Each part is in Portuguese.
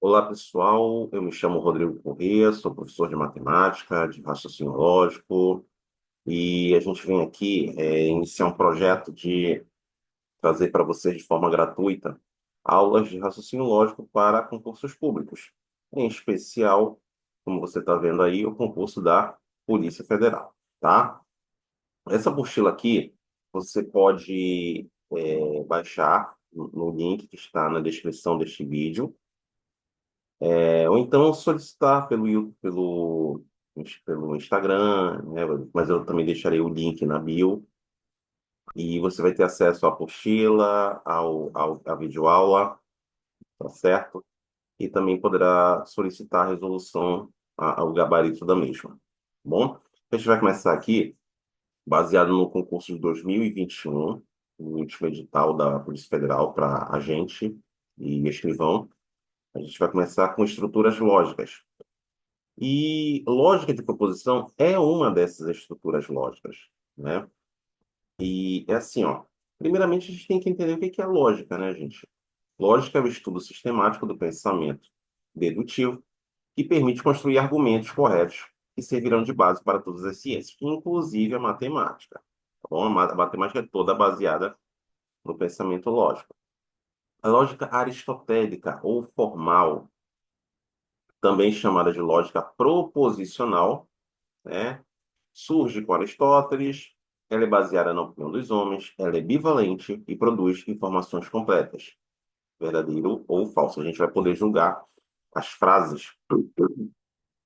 Olá, pessoal. Eu me chamo Rodrigo Corrêa, sou professor de matemática, de raciocínio lógico, e a gente vem aqui iniciar um projeto de trazer para vocês de forma gratuita aulas de raciocínio lógico para concursos públicos, em especial, como você está vendo aí, o concurso da Polícia Federal, tá? Essa apostila aqui você pode baixar no link que está na descrição deste vídeo. Ou então solicitar pelo Instagram, né? Mas eu também deixarei o link na bio. E você vai ter acesso à apostila, à videoaula, tá certo? E também poderá solicitar a resolução ao gabarito da mesma. Tá bom? A gente vai começar aqui, baseado no concurso de 2021, o último edital da Polícia Federal para agente e escrivão. A gente vai começar com estruturas lógicas. E lógica de proposição é uma dessas estruturas lógicas, né? E é assim, ó. Primeiramente, a gente tem que entender o que é lógica, né, gente? Lógica é o estudo sistemático do pensamento dedutivo que permite construir argumentos corretos que servirão de base para todas as ciências, inclusive a matemática. Tá bom? A matemática é toda baseada no pensamento lógico. A lógica aristotélica ou formal, também chamada de lógica proposicional, né? Surge com Aristóteles, ela é baseada na opinião dos homens, ela é bivalente e produz informações completas, verdadeiro ou falso. A gente vai poder julgar as frases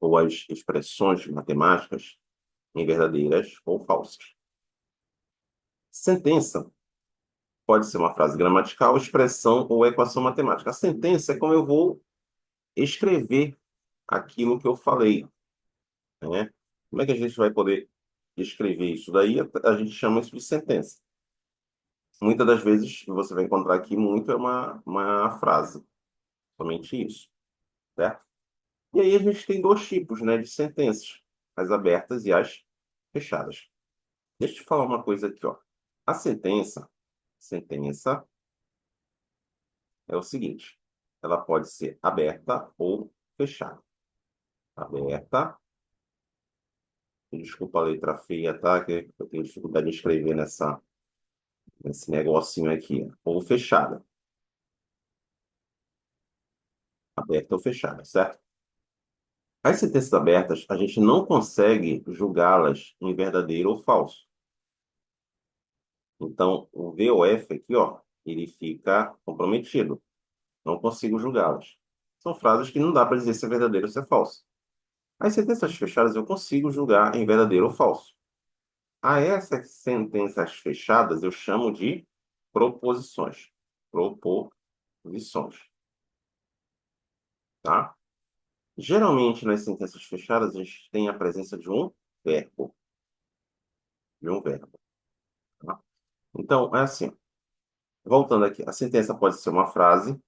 ou as expressões matemáticas em verdadeiras ou falsas. Sentença pode ser uma frase gramatical, expressão ou equação matemática. A sentença é como eu vou escrever aquilo que eu falei, né? Como é que a gente vai poder escrever isso daí? A gente chama isso de sentença. Muitas das vezes você vai encontrar aqui muito é uma frase, somente isso, certo? E aí a gente tem dois tipos, né, de sentenças, as abertas e as fechadas. Deixa eu te falar uma coisa aqui, ó. A sentença é o seguinte, ela pode ser aberta ou fechada. Aberta, desculpa a letra feia, tá? Que eu tenho dificuldade de escrever nesse negocinho aqui. Ou fechada. Aberta ou fechada, certo? As sentenças abertas, a gente não consegue julgá-las em verdadeiro ou falso. Então, o VOF aqui, ó, ele fica comprometido. Não consigo julgá-las. São frases que não dá para dizer se é verdadeiro ou se é falso. As sentenças fechadas eu consigo julgar em verdadeiro ou falso. A essas sentenças fechadas eu chamo de proposições. Proposições, tá? Geralmente, nas sentenças fechadas, a gente tem a presença de um verbo. De um verbo, tá? Então, é assim. Voltando aqui, a sentença pode ser uma frase,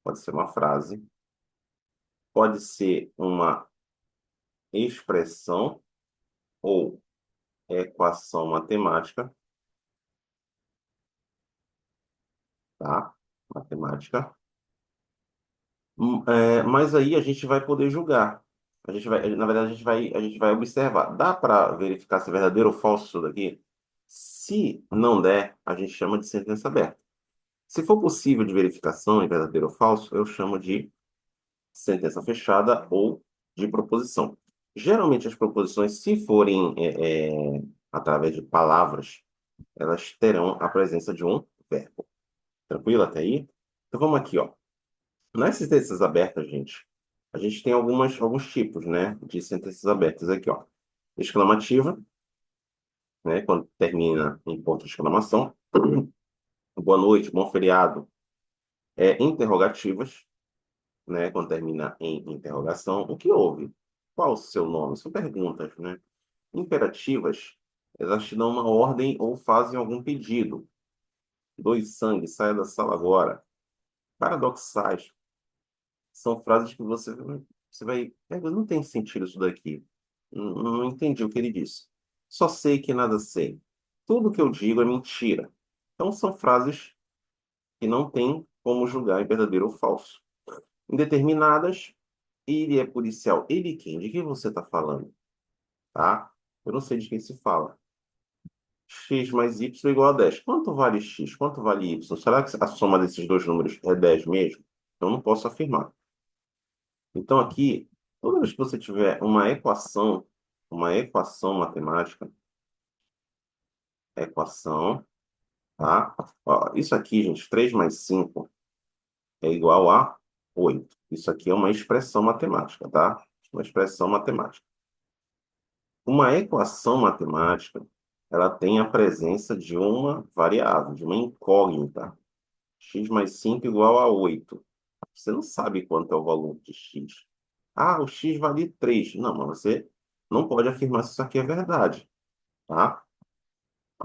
pode ser uma frase, pode ser uma expressão ou equação matemática, tá? Matemática. Mas aí a gente vai poder julgar. Na verdade, a gente vai observar. Dá para verificar se é verdadeiro ou falso isso daqui? Se não der, a gente chama de sentença aberta. Se for possível de verificação em verdadeiro ou falso, eu chamo de sentença fechada ou de proposição. Geralmente, as proposições, se forem através de palavras, elas terão a presença de um verbo. Tranquilo até aí? Então, vamos aqui, ó. Nas sentenças abertas, gente, a gente tem alguns tipos, né, de sentenças abertas aqui, ó. Exclamativa, né, quando termina em ponto de exclamação. Boa noite, bom feriado. Interrogativas, né, quando termina em interrogação. O que houve? Qual o seu nome? São perguntas, né? Imperativas, elas te dão uma ordem ou fazem algum pedido. Doe sangue, saia da sala agora. Paradoxais, são frases que você vai, não tem sentido isso daqui. Não entendi o que ele disse. Só sei que nada sei. Tudo que eu digo é mentira. Então são frases que não tem como julgar em verdadeiro ou falso. Indeterminadas, ele é policial. Ele quem? De quem você está falando? Tá? Eu não sei de quem se fala. X mais Y igual a 10. Quanto vale X? Quanto vale Y? Será que a soma desses dois números é 10 mesmo? Eu não posso afirmar. Então, aqui, toda vez que você tiver uma equação matemática, equação, tá? Ó, isso aqui, gente, 3 mais 5 é igual a 8. Isso aqui é uma expressão matemática, tá? Uma expressão matemática. Uma equação matemática, ela tem a presença de uma variável, de uma incógnita. X mais 5 igual a 8. Você não sabe quanto é o valor de x. Ah, o x vale 3. Não, mas você não pode afirmar se isso aqui é verdade, tá?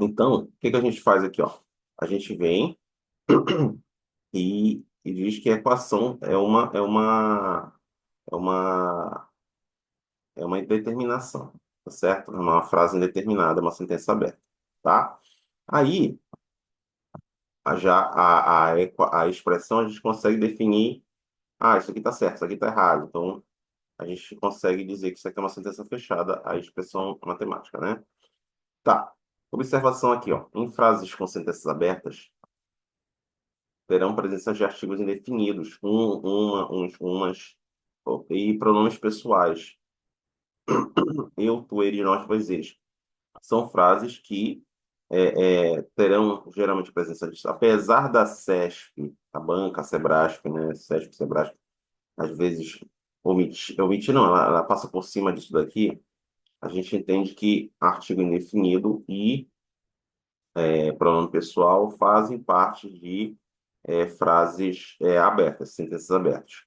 Então, o que que a gente faz aqui, ó? A gente vem e diz que a equação é uma, é uma indeterminação, tá certo? É uma frase indeterminada, é uma sentença aberta, tá? Aí, a expressão a gente consegue definir, ah, isso aqui tá certo, isso aqui tá errado. Então, a gente consegue dizer que isso aqui é uma sentença fechada, a expressão matemática, né? Tá. Observação aqui, ó. Em frases com sentenças abertas, terão presença de artigos indefinidos, umas, e pronomes pessoais. Eu, tu, ele, nós, vós, eles. São frases que terão geralmente presença de... Apesar da CESP, a banca, a Sebrasp, né? CESP, Sebrasp, às vezes omitir não, ela passa por cima disso daqui. A gente entende que artigo indefinido e pronome pessoal fazem parte de frases abertas, sentenças abertas.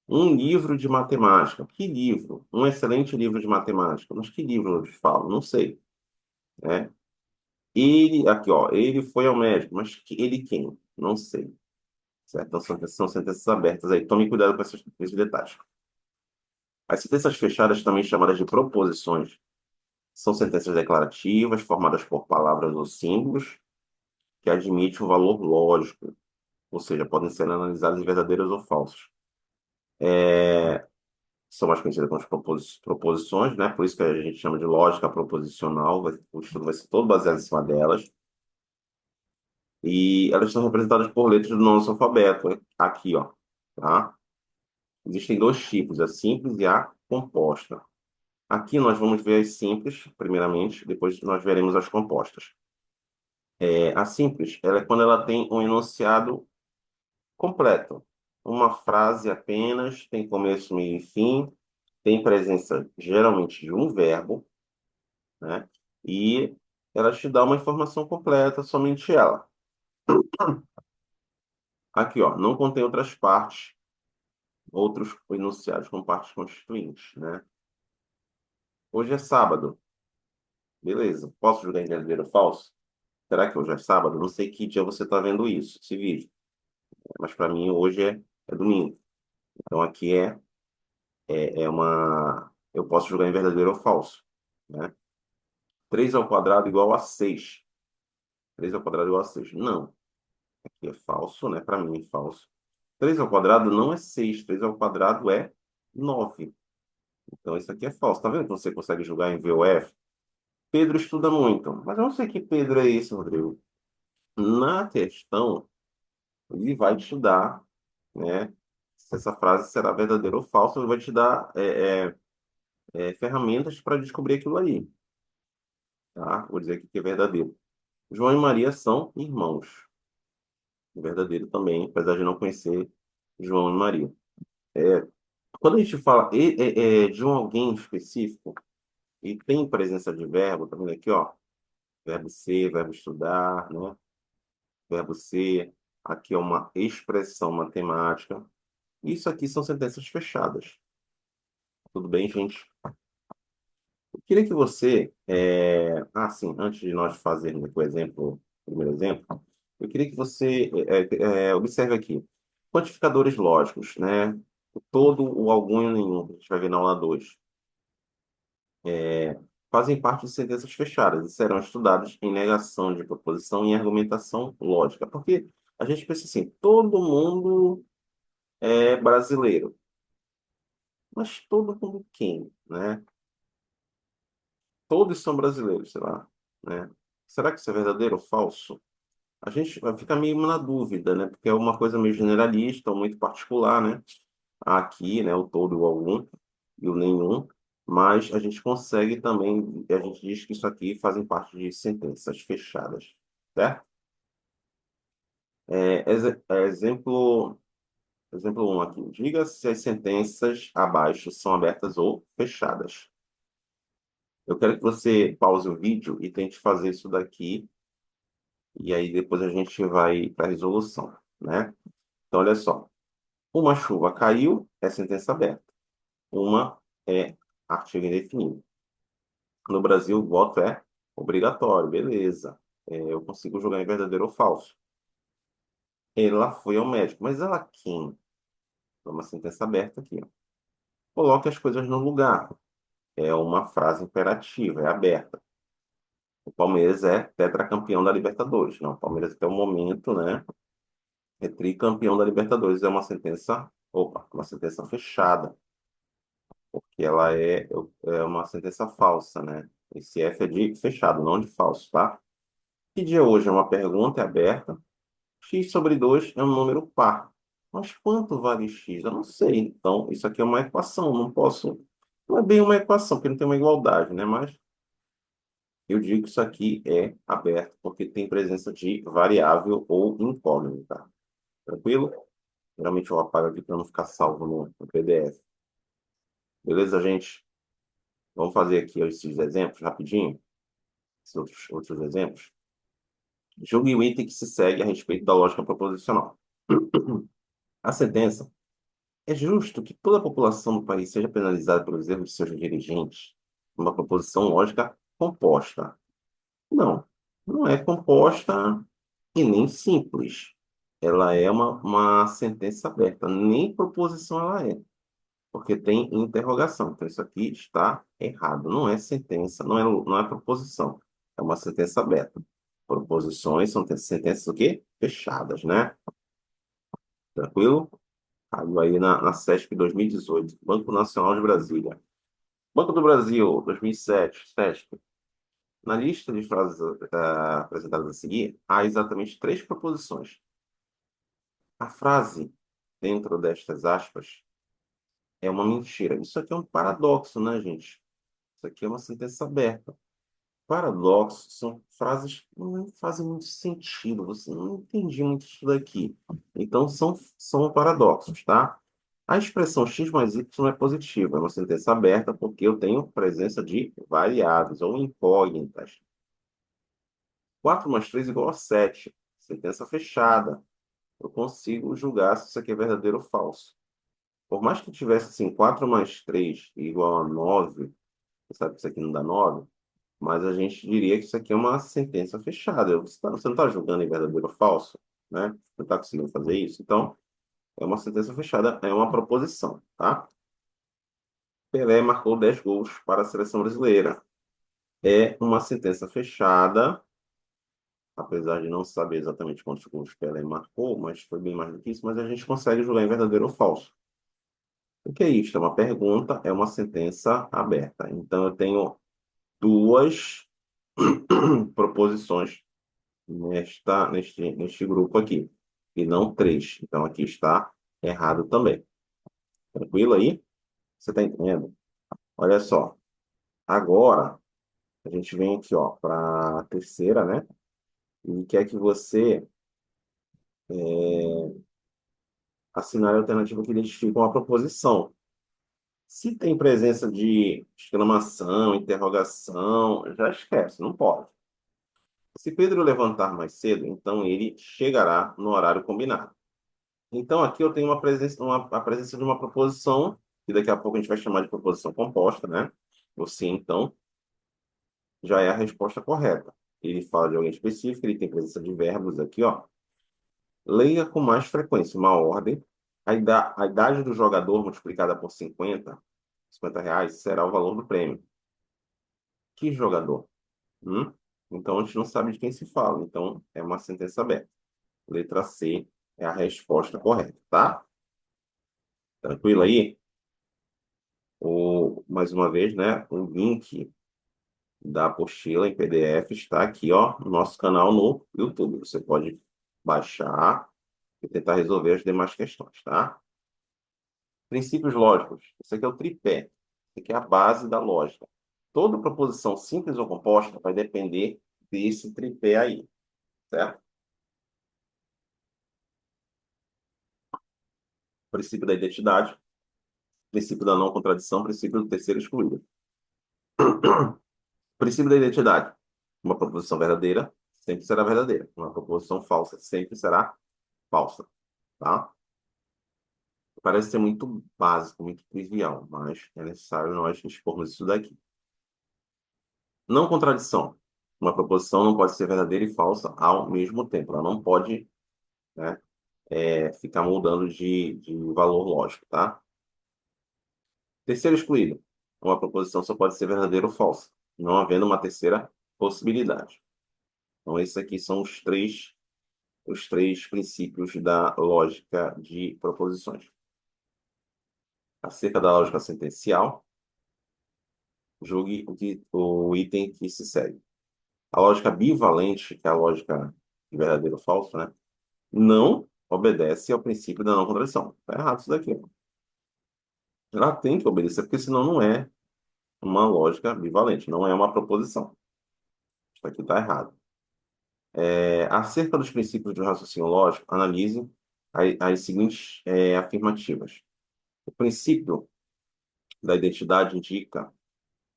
Um livro de matemática. Que livro? Um excelente livro de matemática. Mas que livro eu te falo? Não sei, né? Ele, aqui, ó, ele foi ao médico, mas ele quem? Não sei. Certo? Então, são sentenças abertas aí. Tome cuidado com esses detalhes. As sentenças fechadas, também chamadas de proposições, são sentenças declarativas, formadas por palavras ou símbolos, que admitem um valor lógico, ou seja, podem ser analisadas em verdadeiras ou falsas. São mais conhecidas como as proposições, né? Por isso que a gente chama de lógica proposicional, o estudo vai ser todo baseado em cima delas. E elas são representadas por letras do nosso alfabeto, aqui, ó, tá? Existem dois tipos, a simples e a composta. Aqui nós vamos ver as simples, primeiramente, depois nós veremos as compostas. A simples, ela é quando ela tem um enunciado completo. Uma frase apenas, tem começo, meio e fim, tem presença geralmente de um verbo, né? E ela te dá uma informação completa, somente ela. Aqui, ó, não contém outras partes, outros enunciados com partes constituintes, né? Hoje é sábado, beleza. Posso jogar em verdadeiro ou falso? Será que hoje é sábado? Não sei que dia você está vendo isso, esse vídeo. Mas para mim hoje é domingo. Então aqui é uma... Eu posso jogar em verdadeiro ou falso, né? 3 ao quadrado igual a 6. 3 ao quadrado igual a 6. Não. Aqui é falso, né? Para mim é falso. 3 ao quadrado não é 6. 3 ao quadrado é 9. Então isso aqui é falso. Tá vendo que você consegue jogar em VOF? Pedro estuda muito. Mas eu não sei que Pedro é esse, Rodrigo. Na questão, ele vai te dar, né? Se essa frase será verdadeira ou falsa, ele vai te dar ferramentas para descobrir aquilo aí, tá? Vou dizer aqui que é verdadeiro. João e Maria são irmãos. Verdadeiro também, apesar de não conhecer João e Maria. Quando a gente fala de um alguém específico e tem presença de verbo, tá vendo aqui, ó? Verbo ser, verbo estudar, né? Verbo ser, aqui é uma expressão matemática. Isso aqui são sentenças fechadas. Tudo bem, gente? Eu queria que você, sim, antes de nós fazermos aqui o primeiro exemplo, eu queria que você observe aqui. Quantificadores lógicos, né? O todo, o algum e o nenhum, que a gente vai ver na aula 2, fazem parte de sentenças fechadas e serão estudados em negação de proposição e em argumentação lógica. Porque a gente pensa assim, todo mundo é brasileiro. Mas todo mundo quem, né? Todos são brasileiros, sei lá, né? Será que isso é verdadeiro ou falso? A gente vai ficar meio na dúvida, né? Porque é uma coisa meio generalista, ou muito particular, né? Aqui, né? O todo, o algum e o nenhum. Mas a gente consegue também, a gente diz que isso aqui fazem parte de sentenças fechadas, certo? Exemplo um aqui. Diga se as sentenças abaixo são abertas ou fechadas. Eu quero que você pause o vídeo e tente fazer isso daqui, e aí depois a gente vai para a resolução, né? Então, olha só. Uma chuva caiu, é sentença aberta. Uma é artigo indefinido. No Brasil, o voto é obrigatório, beleza. Eu consigo jogar em verdadeiro ou falso. Ela foi ao médico, mas ela quem? É uma sentença aberta aqui, ó. Coloque as coisas no lugar. É uma frase imperativa, é aberta. O Palmeiras é tetracampeão da Libertadores. Não, o Palmeiras até o momento, né, é tricampeão da Libertadores. É uma sentença, opa, uma sentença fechada, porque ela é uma sentença falsa, né? Esse F é de fechado, não de falso, tá? Que dia hoje é uma pergunta, é aberta. X sobre 2 é um número par. Mas quanto vale x? Eu não sei. Então, isso aqui é uma equação. Não posso. Não é bem uma equação, porque não tem uma igualdade, né? Mas eu digo que isso aqui é aberto, porque tem presença de variável ou incógnita. Tranquilo? Geralmente eu apago aqui para não ficar salvo no PDF. Beleza, gente? Vamos fazer aqui esses exemplos rapidinho. Esses outros exemplos. Julgue o item que se segue a respeito da lógica proposicional. A sentença: é justo que toda a população do país seja penalizada pelos erros de seus dirigentes? Uma proposição lógica composta. Não, não é composta e nem simples. Ela é uma sentença aberta. Nem proposição ela é, porque tem interrogação. Então, isso aqui está errado. Não é sentença, não é proposição. É uma sentença aberta. Proposições são sentenças o quê? Fechadas, né? Tranquilo? Caiu aí na CESP 2018, Banco Nacional de Brasília. Banco do Brasil, 2007, CESP. Na lista de frases apresentadas a seguir, há exatamente três proposições. A frase dentro destas aspas é uma mentira. Isso aqui é um paradoxo, né, gente? Isso aqui é uma sentença aberta. Paradoxos são frases que não fazem muito sentido. Você não entendi muito isso daqui. Então, são paradoxos, tá? A expressão x mais y é positiva, é uma sentença aberta porque eu tenho presença de variáveis ou incógnitas. 4 mais 3 igual a 7. Sentença fechada. Eu consigo julgar se isso aqui é verdadeiro ou falso. Por mais que tivesse assim, 4 mais 3 igual a 9, você sabe que isso aqui não dá 9, mas a gente diria que isso aqui é uma sentença fechada. Você não está julgando em verdadeiro ou falso, né? Você não está conseguindo fazer isso. Então, é uma sentença fechada, é uma proposição, tá? Pelé marcou 10 gols para a seleção brasileira. É uma sentença fechada, apesar de não saber exatamente quantos gols Pelé marcou, mas foi bem mais do que isso, mas a gente consegue julgar em verdadeiro ou falso. O que é isso? É uma pergunta, é uma sentença aberta. Então, eu tenho duas proposições neste grupo aqui, e não três. Então, aqui está errado também. Tranquilo aí? Você está entendendo? Olha só. Agora, a gente vem aqui, ó, para a terceira, né? E quer que você assinale a alternativa que identifica uma proposição. Se tem presença de exclamação, interrogação, já esquece, não pode. Se Pedro levantar mais cedo, então ele chegará no horário combinado. Então aqui eu tenho a presença de uma proposição, que daqui a pouco a gente vai chamar de proposição composta, né? Você, então, já é a resposta correta. Ele fala de alguém específico, ele tem presença de verbos aqui, ó. Leia com mais frequência uma ordem. A idade do jogador multiplicada por 50 reais, será o valor do prêmio. Que jogador? Hum? Então, a gente não sabe de quem se fala. Então, é uma sentença aberta. Letra C é a resposta correta, tá? Tranquilo aí? Mais uma vez, né? O link da apostila em PDF está aqui, ó, no nosso canal no YouTube. Você pode baixar e tentar resolver as demais questões, tá? Princípios lógicos. Esse aqui é o tripé. Esse aqui é a base da lógica. Toda proposição simples ou composta vai depender desse tripé aí, certo? Princípio da identidade, princípio da não contradição, princípio do terceiro excluído. Princípio da identidade. Uma proposição verdadeira sempre será verdadeira. Uma proposição falsa sempre será falsa, tá? Parece ser muito básico, muito trivial, mas é necessário nós expormos isso daqui. Não contradição. Uma proposição não pode ser verdadeira e falsa ao mesmo tempo. Ela não pode, né, ficar mudando de valor lógico, tá? Terceiro excluído. Uma proposição só pode ser verdadeira ou falsa, não havendo uma terceira possibilidade. Então, esses aqui são os três princípios da lógica de proposições. Acerca da lógica sentencial, julgue o item que se segue. A lógica bivalente, que é a lógica de verdadeiro ou falso, né, não obedece ao princípio da não contradição. Está errado isso daqui. Ela tem que obedecer, porque senão não é uma lógica bivalente, não é uma proposição. Isso aqui está errado. Acerca dos princípios do raciocínio lógico, analise as seguintes afirmativas. O princípio da identidade indica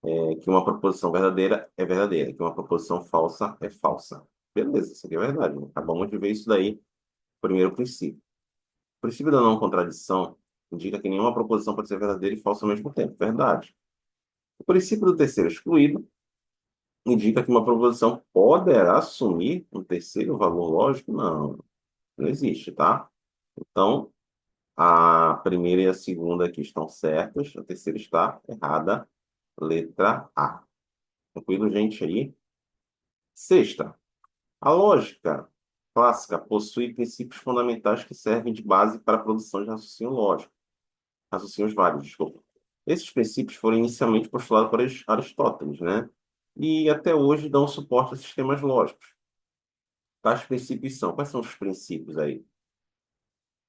que uma proposição verdadeira é verdadeira, que uma proposição falsa é falsa. Beleza, isso aqui é verdade, né? Acabamos de ver isso daí, primeiro princípio. O princípio da não contradição indica que nenhuma proposição pode ser verdadeira e falsa ao mesmo tempo. Verdade. O princípio do terceiro excluído indica que uma proposição poderá assumir um terceiro valor lógico? Não, não existe, tá? Então, a primeira e a segunda aqui estão certas, a terceira está errada. Letra A. Tranquilo, gente, aí? Sexta, a lógica clássica possui princípios fundamentais que servem de base para a produção de raciocínio lógico. Raciocínios válidos, desculpa. Esses princípios foram inicialmente postulados por Aristóteles, né? E até hoje dão suporte a sistemas lógicos. Tais princípios são, quais são os princípios aí?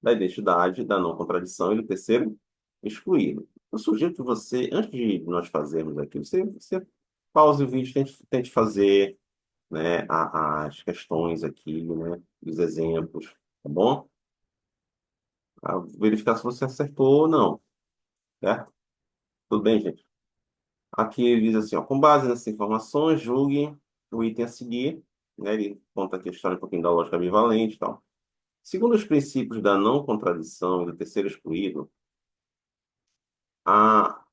Da identidade, da não contradição e do terceiro, excluído. Eu sugiro que você, antes de nós fazermos aqui, você pause o vídeo, tente fazer, né, as questões aqui, né, os exemplos, tá bom? Verificar se você acertou ou não, certo? Tudo bem, gente? Aqui ele diz assim, ó, com base nessas informações, julgue o item a seguir, né? Ele conta aqui a história um pouquinho da lógica bivalente e tal. Segundo os princípios da não contradição e do terceiro excluído, a,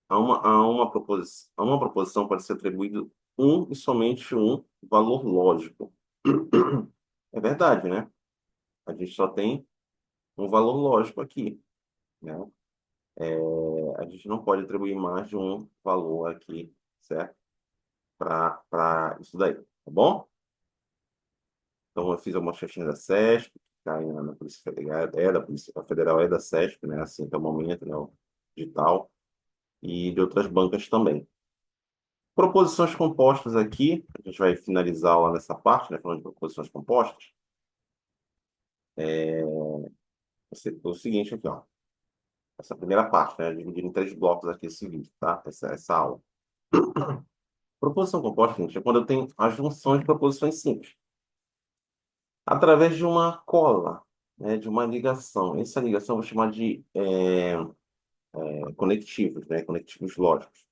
a uma proposição pode ser atribuído um e somente um valor lógico. É verdade, né? A gente só tem um valor lógico aqui, né? A gente não pode atribuir mais de um valor aqui, certo? Para isso daí, tá bom? Então, eu fiz algumas questões da CESP, que caem na Polícia Federal, da Polícia Federal, da CESP, né? Assim, até o momento, né? O digital, e de outras bancas também. Proposições compostas aqui, a gente vai finalizar lá nessa parte, né? Falando de proposições compostas. O seguinte aqui, ó. Essa primeira parte, né? Dividido em três blocos aqui esse vídeo, tá? Essa aula. Proposição composta, gente, é quando eu tenho a junção de proposições simples. Através de uma cola, né? De uma ligação. Essa ligação eu vou chamar de conectivos, né? Conectivos lógicos.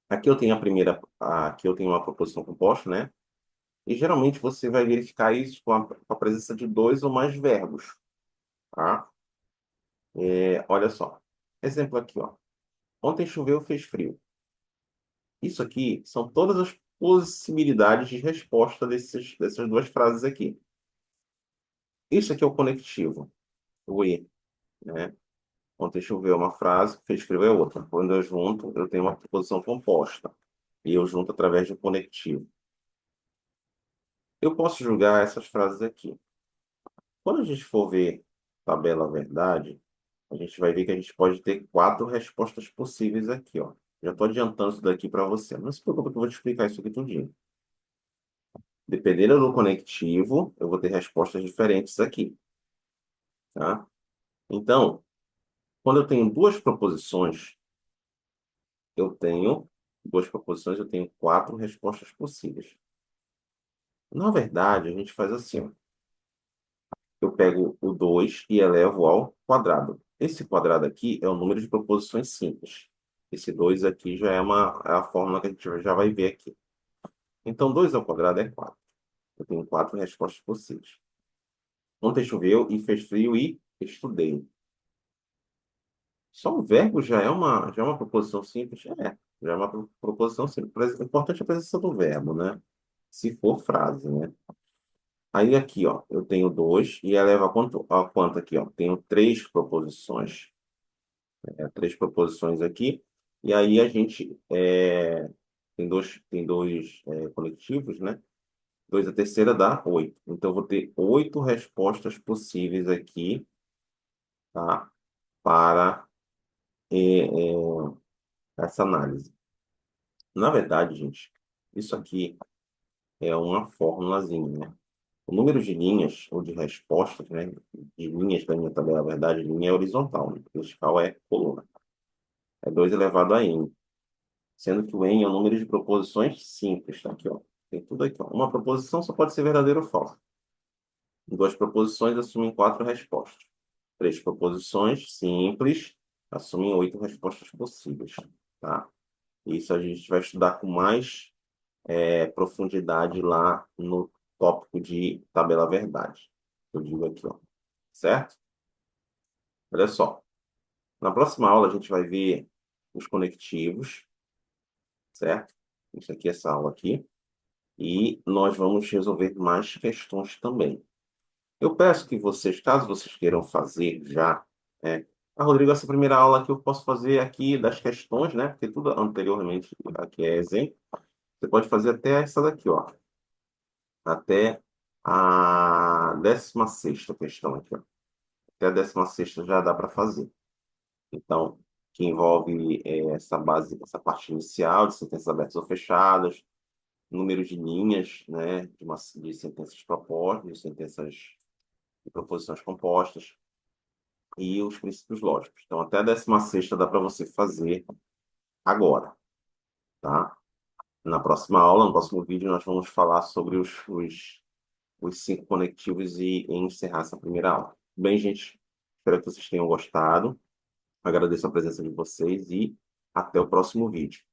Aqui eu tenho aqui eu tenho uma proposição composta, né? E geralmente você vai verificar isso com a presença de dois ou mais verbos, tá? Olha só. Exemplo aqui, ó. Ontem choveu, fez frio. Isso aqui são todas as possibilidades de resposta dessas duas frases aqui. Isso aqui é o conectivo, o e, né? Ontem choveu é uma frase, fez frio é outra. Quando eu junto, eu tenho uma proposição composta. E eu junto através de um conectivo. Eu posso julgar essas frases aqui. Quando a gente for ver tabela verdade, a gente vai ver que a gente pode ter quatro respostas possíveis aqui, ó. Já estou adiantando isso daqui para você. Não se preocupe que eu vou te explicar isso aqui tudinho. Dependendo do conectivo, eu vou ter respostas diferentes aqui, tá? Então, quando eu tenho quatro respostas possíveis. Na verdade, a gente faz assim, ó. Eu pego o 2 e elevo ao quadrado. Esse quadrado aqui é o número de proposições simples. Esse 2 aqui já é a fórmula que a gente já vai ver aqui. Então, 2 ao quadrado é 4. Eu tenho quatro respostas possíveis. Ontem choveu e fez frio e estudei. Só o verbo já é uma proposição simples? É, já é uma proposição simples. O importante é a presença do verbo, né? Se for frase, né? Aí aqui, ó, eu tenho 2 e eleva a quanto aqui, ó? Tenho três proposições. Três proposições aqui. E aí a gente tem dois conectivos, né? 2 a terceira dá 8. Então, eu vou ter 8 respostas possíveis aqui, tá? Para essa análise. Na verdade, gente, isso aqui é uma formulazinha, né? O número de linhas ou de respostas, né? De linhas da minha tabela, na verdade, linha é horizontal, né? Vertical é coluna. É 2 elevado a n. Sendo que o n é o número de proposições simples, tá aqui, ó. Tem tudo aqui, ó. Uma proposição só pode ser verdadeira ou falsa. Duas proposições assumem quatro respostas. Três proposições simples assumem 8 respostas possíveis, tá? Isso a gente vai estudar com mais profundidade lá no tópico de tabela verdade. Eu digo aqui, ó. Certo? Olha só. Na próxima aula a gente vai ver os conectivos, certo? Isso aqui, essa aula aqui. E nós vamos resolver mais questões também. Eu peço que vocês, caso vocês queiram fazer já, Rodrigo, essa primeira aula que eu posso fazer aqui das questões, né? Porque tudo anteriormente aqui é exemplo. Você pode fazer até essa daqui, ó. Até a 16ª questão aqui, ó. Até a 16ª já dá para fazer. Então, que envolve essa base, essa parte inicial de sentenças abertas ou fechadas, número de linhas, né, de sentenças propostas, de sentenças de proposições compostas e os princípios lógicos. Então, até a 16ª dá para você fazer agora, tá? Na próxima aula, no próximo vídeo, nós vamos falar sobre os cinco conectivos e encerrar essa primeira aula. Bem, gente, espero que vocês tenham gostado. Agradeço a presença de vocês e até o próximo vídeo.